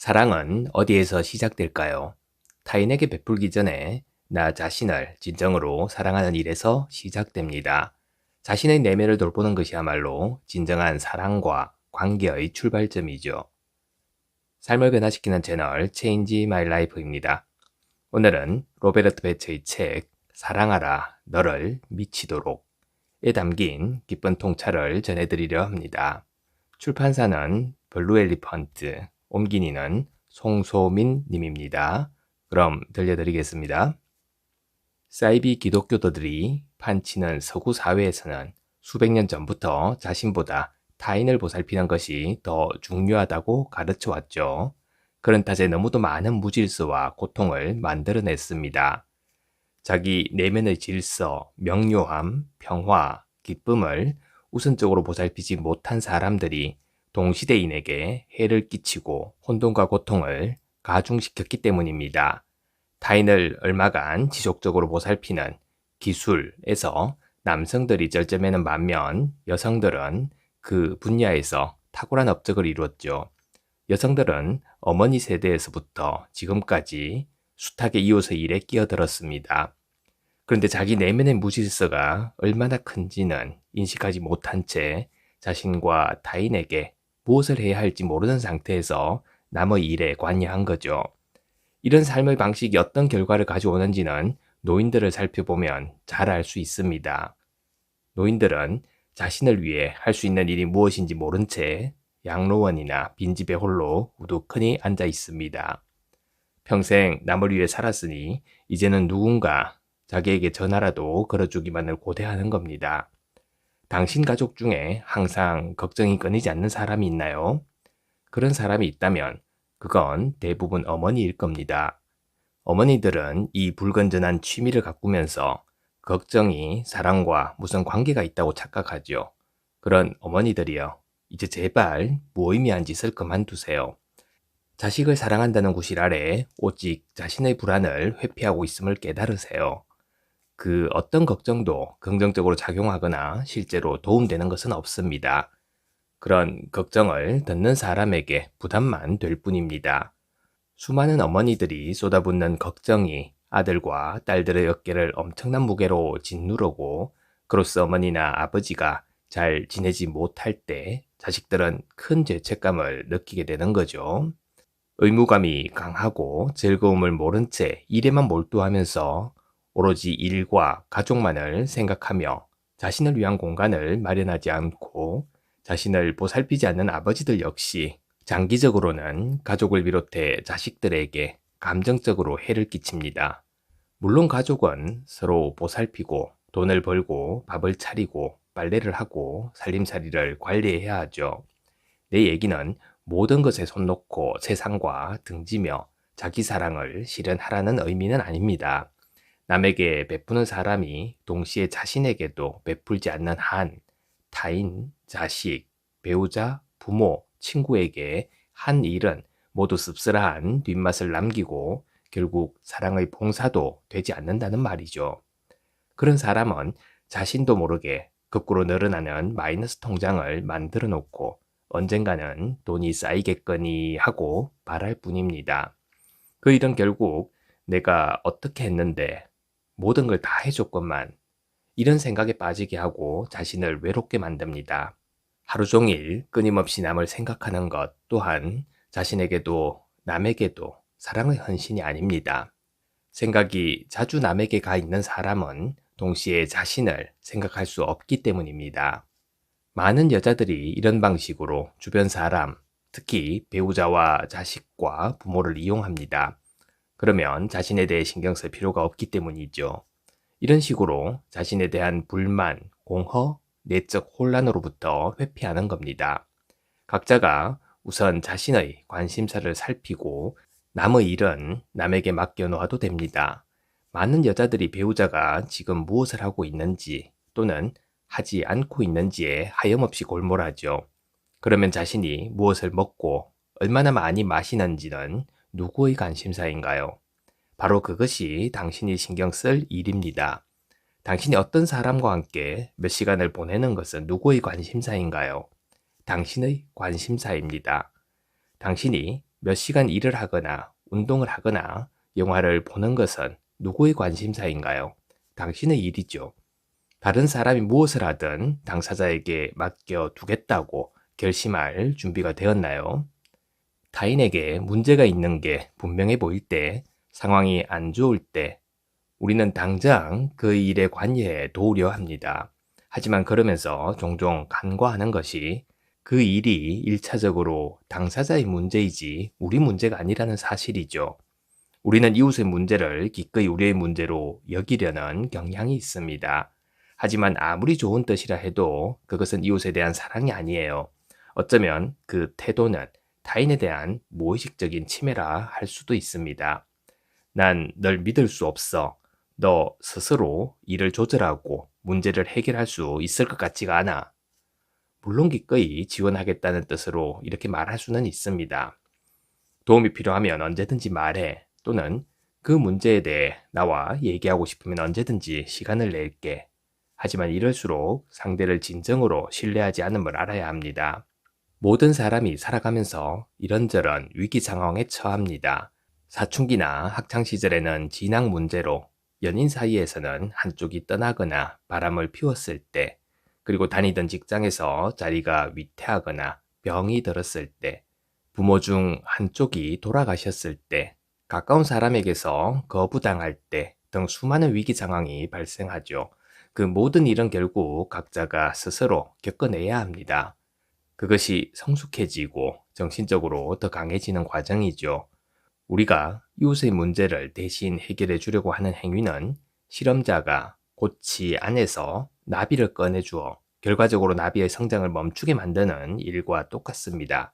사랑은 어디에서 시작될까요? 타인에게 베풀기 전에 나 자신을 진정으로 사랑하는 일에서 시작됩니다. 자신의 내면을 돌보는 것이야말로 진정한 사랑과 관계의 출발점이죠. 삶을 변화시키는 채널 Change My Life입니다. 오늘은 로베르트 베츠의 책 사랑하라 너를 미치도록에 담긴 기쁜 통찰을 전해드리려 합니다. 출판사는 블루 엘리펀트, 옮긴이는 송소민 님입니다. 그럼 들려드리겠습니다. 사이비 기독교도들이 판치는 서구 사회에서는 수백 년 전부터 자신보다 타인을 보살피는 것이 더 중요하다고 가르쳐 왔죠. 그런 탓에 너무도 많은 무질서와 고통을 만들어냈습니다. 자기 내면의 질서, 명료함, 평화, 기쁨을 우선적으로 보살피지 못한 사람들이 동시대인에게 해를 끼치고 혼돈과 고통을 가중시켰기 때문입니다. 타인을 얼마간 지속적으로 보살피는 기술에서 남성들이 절제매는 반면 여성들은 그 분야에서 탁월한 업적을 이루었죠. 여성들은 어머니 세대에서부터 지금까지 숱하게 이웃의 일에 끼어들었습니다. 그런데 자기 내면의 무질서가 얼마나 큰지는 인식하지 못한 채 자신과 타인에게 무엇을 해야 할지 모르는 상태에서 남의 일에 관여한 거죠. 이런 삶의 방식이 어떤 결과를 가져오는지는 노인들을 살펴보면 잘 알 수 있습니다. 노인들은 자신을 위해 할 수 있는 일이 무엇인지 모른 채 양로원이나 빈집에 홀로 우두커니 앉아 있습니다. 평생 남을 위해 살았으니 이제는 누군가 자기에게 전화라도 걸어주기만을 고대하는 겁니다. 당신 가족 중에 항상 걱정이 끊이지 않는 사람이 있나요? 그런 사람이 있다면 그건 대부분 어머니일 겁니다. 어머니들은 이 불건전한 취미를 가꾸면서 걱정이 사랑과 무슨 관계가 있다고 착각하죠. 그런 어머니들이요. 이제 제발 무의미한 짓을 그만두세요. 자식을 사랑한다는 구실 아래 오직 자신의 불안을 회피하고 있음을 깨달으세요. 그 어떤 걱정도 긍정적으로 작용하거나 실제로 도움되는 것은 없습니다. 그런 걱정을 듣는 사람에게 부담만 될 뿐입니다. 수많은 어머니들이 쏟아붓는 걱정이 아들과 딸들의 어깨를 엄청난 무게로 짓누르고 그로써 어머니나 아버지가 잘 지내지 못할 때 자식들은 큰 죄책감을 느끼게 되는 거죠. 의무감이 강하고 즐거움을 모른 채 일에만 몰두하면서 오로지 일과 가족만을 생각하며 자신을 위한 공간을 마련하지 않고 자신을 보살피지 않는 아버지들 역시 장기적으로는 가족을 비롯해 자식들에게 감정적으로 해를 끼칩니다. 물론 가족은 서로 보살피고 돈을 벌고 밥을 차리고 빨래를 하고 살림살이를 관리해야 하죠. 내 얘기는 모든 것에 손 놓고 세상과 등지며 자기 사랑을 실현하라는 의미는 아닙니다. 남에게 베푸는 사람이 동시에 자신에게도 베풀지 않는 한 타인, 자식, 배우자, 부모, 친구에게 한 일은 모두 씁쓸한 뒷맛을 남기고 결국 사랑의 봉사도 되지 않는다는 말이죠. 그런 사람은 자신도 모르게 거꾸로 늘어나는 마이너스 통장을 만들어 놓고 언젠가는 돈이 쌓이겠거니 하고 바랄 뿐입니다. 그 일은 결국 내가 어떻게 했는데 모든 걸 다 해줬건만 이런 생각에 빠지게 하고 자신을 외롭게 만듭니다. 하루 종일 끊임없이 남을 생각하는 것 또한 자신에게도 남에게도 사랑의 헌신이 아닙니다. 생각이 자주 남에게 가 있는 사람은 동시에 자신을 생각할 수 없기 때문입니다. 많은 여자들이 이런 방식으로 주변 사람, 특히 배우자와 자식과 부모를 이용합니다. 그러면 자신에 대해 신경 쓸 필요가 없기 때문이죠. 이런 식으로 자신에 대한 불만, 공허, 내적 혼란으로부터 회피하는 겁니다. 각자가 우선 자신의 관심사를 살피고 남의 일은 남에게 맡겨놓아도 됩니다. 많은 여자들이 배우자가 지금 무엇을 하고 있는지 또는 하지 않고 있는지에 하염없이 골몰하죠. 그러면 자신이 무엇을 먹고 얼마나 많이 마시는지는 누구의 관심사인가요? 바로 그것이 당신이 신경 쓸 일입니다. 당신이 어떤 사람과 함께 몇 시간을 보내는 것은 누구의 관심사인가요? 당신의 관심사입니다. 당신이 몇 시간 일을 하거나 운동을 하거나 영화를 보는 것은 누구의 관심사인가요? 당신의 일이죠. 다른 사람이 무엇을 하든 당사자에게 맡겨두겠다고 결심할 준비가 되었나요? 타인에게 문제가 있는 게 분명해 보일 때, 상황이 안 좋을 때, 우리는 당장 그 일에 관여해 도우려 합니다. 하지만 그러면서 종종 간과하는 것이 그 일이 일차적으로 당사자의 문제이지 우리 문제가 아니라는 사실이죠. 우리는 이웃의 문제를 기꺼이 우리의 문제로 여기려는 경향이 있습니다. 하지만 아무리 좋은 뜻이라 해도 그것은 이웃에 대한 사랑이 아니에요. 어쩌면 그 태도는 타인에 대한 무의식적인 침해라 할 수도 있습니다. 난 널 믿을 수 없어. 너 스스로 일을 조절하고 문제를 해결할 수 있을 것 같지가 않아. 물론 기꺼이 지원하겠다는 뜻으로 이렇게 말할 수는 있습니다. 도움이 필요하면 언제든지 말해. 또는 그 문제에 대해 나와 얘기하고 싶으면 언제든지 시간을 낼게. 하지만 이럴수록 상대를 진정으로 신뢰하지 않음을 알아야 합니다. 모든 사람이 살아가면서 이런저런 위기 상황에 처합니다. 사춘기나 학창시절에는 진학 문제로, 연인 사이에서는 한쪽이 떠나거나 바람을 피웠을 때, 그리고 다니던 직장에서 자리가 위태하거나 병이 들었을 때, 부모 중 한쪽이 돌아가셨을 때, 가까운 사람에게서 거부당할 때 등 수많은 위기 상황이 발생하죠. 그 모든 일은 결국 각자가 스스로 겪어내야 합니다. 그것이 성숙해지고 정신적으로 더 강해지는 과정이죠. 우리가 이웃의 문제를 대신 해결해 주려고 하는 행위는 실험자가 고치 안에서 나비를 꺼내주어 결과적으로 나비의 성장을 멈추게 만드는 일과 똑같습니다.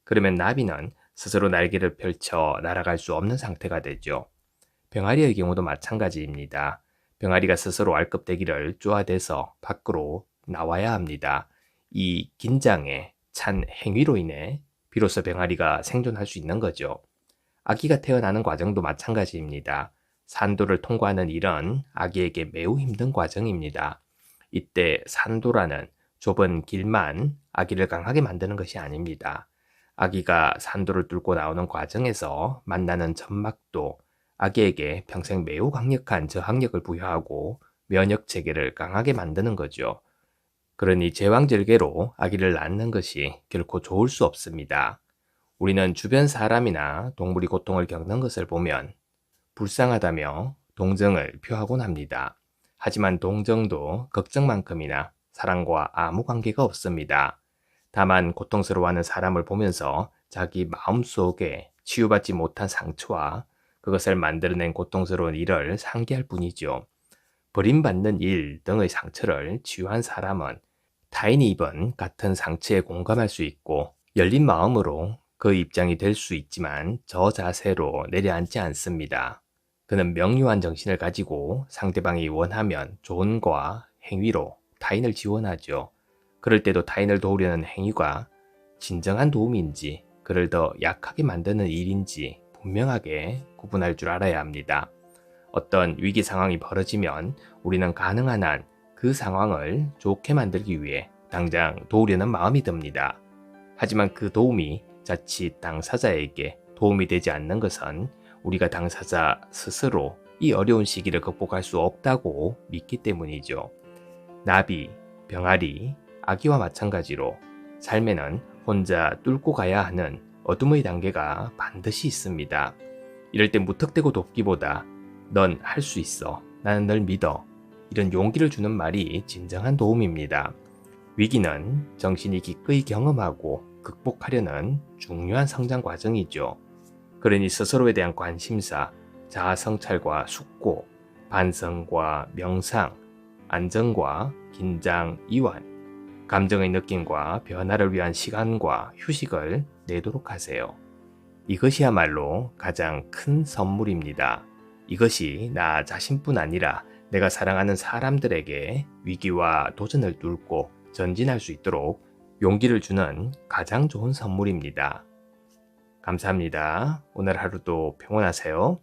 그러면 나비는 스스로 날개를 펼쳐 날아갈 수 없는 상태가 되죠. 병아리의 경우도 마찬가지입니다. 병아리가 스스로 알껍데기를 쪼아대서 밖으로 나와야 합니다. 이 긴장에 찬 행위로 인해 비로소 병아리가 생존할 수 있는 거죠. 아기가 태어나는 과정도 마찬가지입니다. 산도를 통과하는 일은 아기에게 매우 힘든 과정입니다. 이때 산도라는 좁은 길만 아기를 강하게 만드는 것이 아닙니다. 아기가 산도를 뚫고 나오는 과정에서 만나는 점막도 아기에게 평생 매우 강력한 저항력을 부여하고 면역 체계를 강하게 만드는 거죠. 그러니 제왕절개로 아기를 낳는 것이 결코 좋을 수 없습니다. 우리는 주변 사람이나 동물이 고통을 겪는 것을 보면 불쌍하다며 동정을 표하곤 합니다. 하지만 동정도 걱정만큼이나 사랑과 아무 관계가 없습니다. 다만 고통스러워하는 사람을 보면서 자기 마음속에 치유받지 못한 상처와 그것을 만들어낸 고통스러운 일을 상기할 뿐이죠. 버림받는 일 등의 상처를 치유한 사람은 타인이 입은 같은 상처에 공감할 수 있고 열린 마음으로 그 입장이 될 수 있지만 저 자세로 내려앉지 않습니다. 그는 명료한 정신을 가지고 상대방이 원하면 조언과 행위로 타인을 지원하죠. 그럴 때도 타인을 도우려는 행위가 진정한 도움인지 그를 더 약하게 만드는 일인지 분명하게 구분할 줄 알아야 합니다. 어떤 위기 상황이 벌어지면 우리는 가능한 한 그 상황을 좋게 만들기 위해 당장 도우려는 마음이 듭니다. 하지만 그 도움이 자칫 당사자에게 도움이 되지 않는 것은 우리가 당사자 스스로 이 어려운 시기를 극복할 수 없다고 믿기 때문이죠. 나비, 병아리, 아기와 마찬가지로 삶에는 혼자 뚫고 가야 하는 어둠의 단계가 반드시 있습니다. 이럴 때 무턱대고 돕기보다 넌 할 수 있어. 나는 널 믿어. 이런 용기를 주는 말이 진정한 도움입니다. 위기는 정신이 기꺼이 경험하고 극복하려는 중요한 성장 과정이죠. 그러니 스스로에 대한 관심사, 자아 성찰과 숙고, 반성과 명상, 안정과 긴장, 이완, 감정의 느낌과 변화를 위한 시간과 휴식을 내도록 하세요. 이것이야말로 가장 큰 선물입니다. 이것이 나 자신뿐 아니라 내가 사랑하는 사람들에게 위기와 도전을 뚫고 전진할 수 있도록 용기를 주는 가장 좋은 선물입니다. 감사합니다. 오늘 하루도 평온하세요.